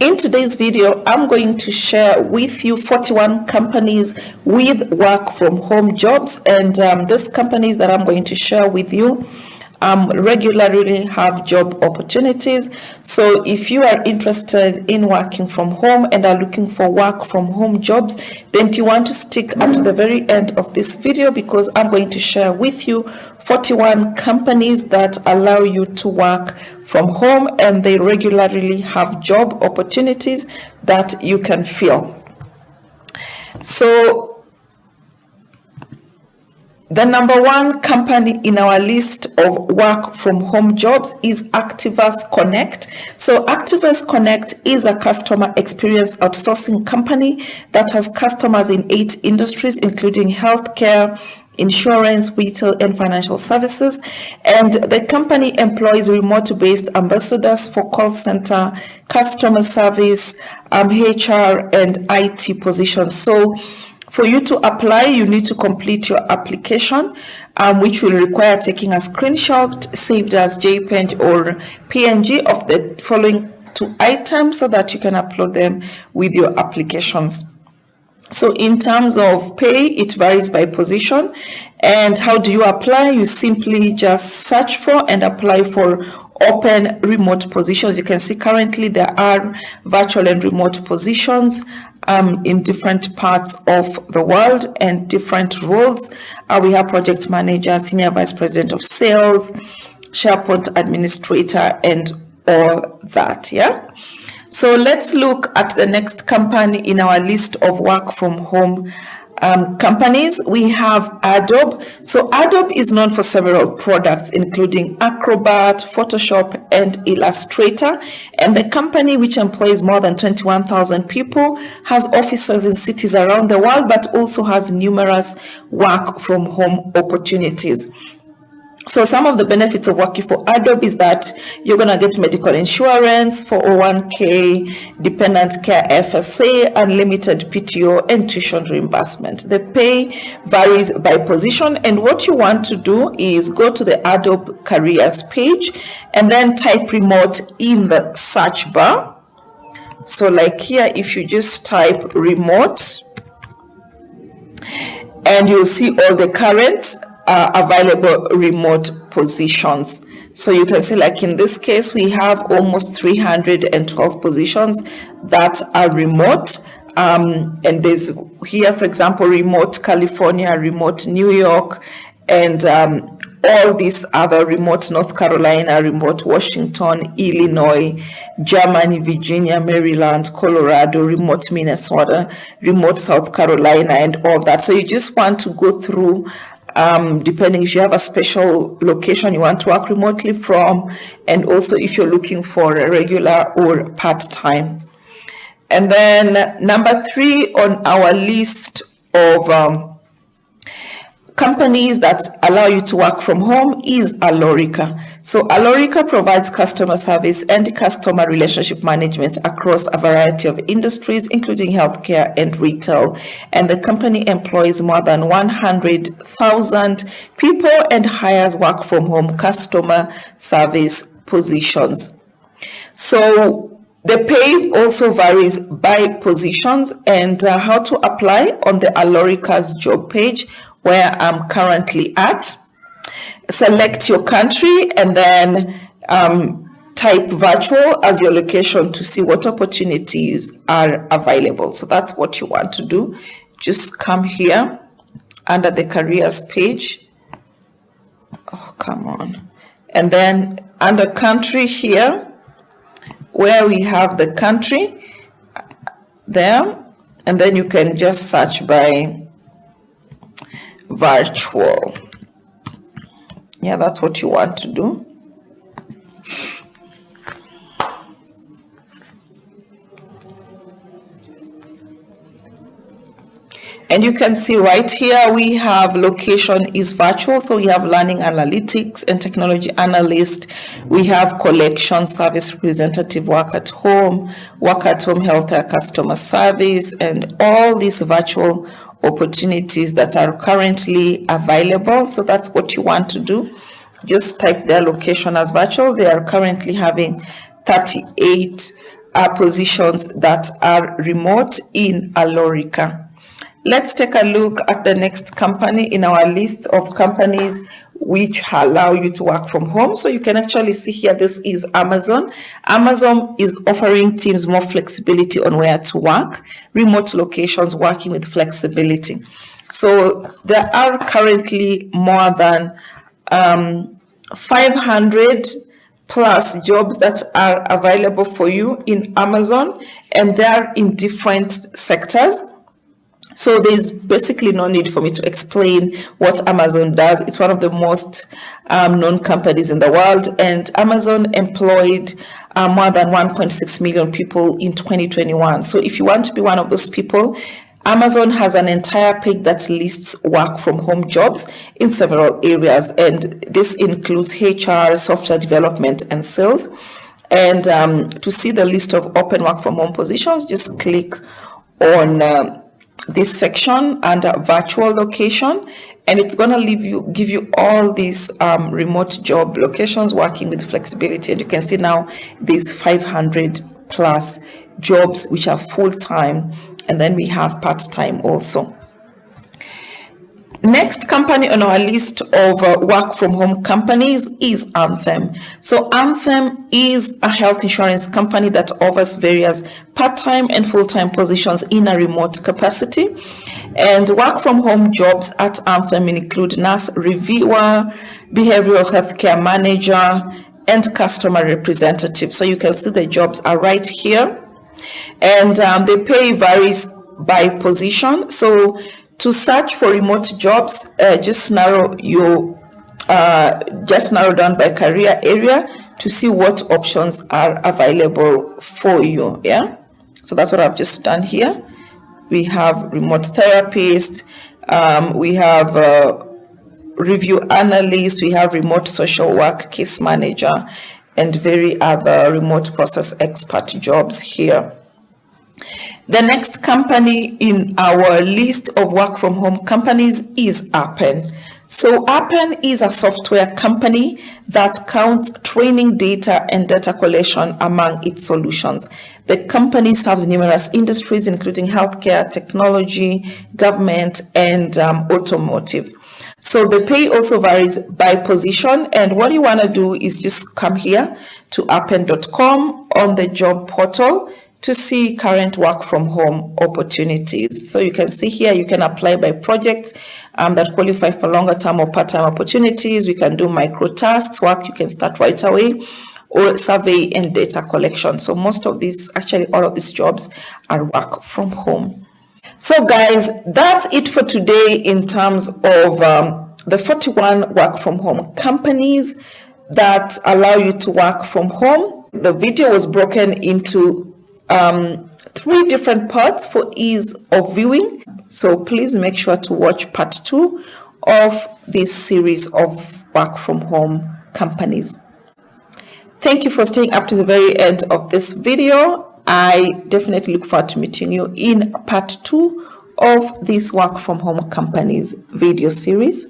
In today's video, I'm going to share with you 41 companies with work from home jobs, and these companies that I'm going to share with you regularly have job opportunities. So if you are interested in working from home and are looking for work from home jobs, then you want to stick up to the very end of this video, because I'm going to share with you 41 companies that allow you to work from home, and they regularly have job opportunities that you can fill. So the number one company in our list of work from home jobs is Activus Connect. So Activus Connect is a customer experience outsourcing company that has customers in 8 industries, including healthcare, insurance, retail, and financial services. And the company employs remote-based ambassadors for call center, customer service, HR, and IT positions. So for you to apply, you need to complete your application, which will require taking a screenshot saved as JPEG or PNG of the following 2 items so that you can upload them with your applications. So in terms of pay, it varies by position. And how do you apply? You simply just search for and apply for open remote positions. You can see currently there are virtual and remote positions in different parts of the world and different roles. We have project manager, senior vice president of sales, SharePoint administrator, and all that. Yeah. So let's look at the next company in our list of work from home companies. We have Adobe. So Adobe is known for several products, including Acrobat, Photoshop, and Illustrator. And the company, which employs more than 21,000 people, has offices in cities around the world, but also has numerous work from home opportunities. So some of the benefits of working for Adobe is that you're going to get medical insurance, 401k, dependent care FSA, unlimited PTO, and tuition reimbursement. The pay varies by position, and what you want to do is go to the Adobe careers page and then type remote in the search bar. So like here, if you just type remote, and you'll see all the current available remote positions. So you can see, like in this case, we have almost 312 positions that are remote. And there's here, for example, remote California, remote New York, and all these other remote North Carolina, remote Washington, Illinois, Germany, Virginia, Maryland, Colorado, remote Minnesota, remote South Carolina, and all that. So you just want to go through depending if you have a special location you want to work remotely from, and also if you're looking for a regular or part-time. And then number 3 on our list of companies that allow you to work from home is Allorica. So Allorica provides customer service and customer relationship management across a variety of industries, including healthcare and retail. And the company employs more than 100,000 people and hires work from home customer service positions. So the pay also varies by positions, and how to apply on the Allorica's job page, where I'm currently at. Select your country and then type virtual as your location to see what opportunities are available. So that's what you want to do. Just come here under the careers page. Oh, come on. And then under country here, where we have the country there, and then you can just search by virtual. Yeah, that's what you want to do. And you can see right here we have location is virtual. So we have learning analytics and technology analyst. We have collection service representative, work at home healthcare customer service, and all these virtual opportunities that are currently available. So that's what you want to do. Just type their location as virtual. They are currently having 38 positions that are remote in Allorica. Let's take a look at the next company in our list of companies which allow you to work from home. So you can actually see here, this is Amazon. Amazon is offering teams more flexibility on where to work, remote locations, working with flexibility. So there are currently more than 500 plus jobs that are available for you in Amazon, and they are in different sectors. So there's basically no need for me to explain what Amazon does. It's one of the most known companies in the world, and Amazon employed more than 1.6 million people in 2021. So if you want to be one of those people, Amazon has an entire page that lists work from home jobs in several areas, and this includes HR, software development, and sales. And to see the list of open work from home positions, just click on this section under virtual location, and it's going to give you all these remote job locations working with flexibility. And you can see now these 500 plus jobs which are full-time, and then we have part-time also. Next company on our list of work from home companies is Anthem. So Anthem is a health insurance company that offers various part-time and full-time positions in a remote capacity. And work from home jobs at Anthem include nurse reviewer, behavioral healthcare manager, and customer representative. So you can see the jobs are right here, and the pay varies by position. So to search for remote jobs, just narrow down by career area to see what options are available for you. Yeah, so that's what I've just done here. We have remote therapist, we have review analyst, we have remote social work case manager, and very other remote process expert jobs here. The next company in our list of work from home companies is Appen. So Appen is a software company that counts training data and data collection among its solutions. The company serves numerous industries, including healthcare, technology, government, and automotive. So the pay also varies by position, and what you want to do is just come here to appen.com on the job portal to see current work from home opportunities. So you can see here, you can apply by projects that qualify for longer term or part-time opportunities. We can do micro tasks work, you can start right away, or survey and data collection. So most of these, actually all of these jobs are work from home. So guys, that's it for today in terms of the 41 work from home companies that allow you to work from home. The video was broken into 3 different parts for ease of viewing. So please make sure to watch part 2 of this series of work from home companies. Thank you for staying up to the very end of this video. I definitely look forward to meeting you in part 2 of this work from home companies video series.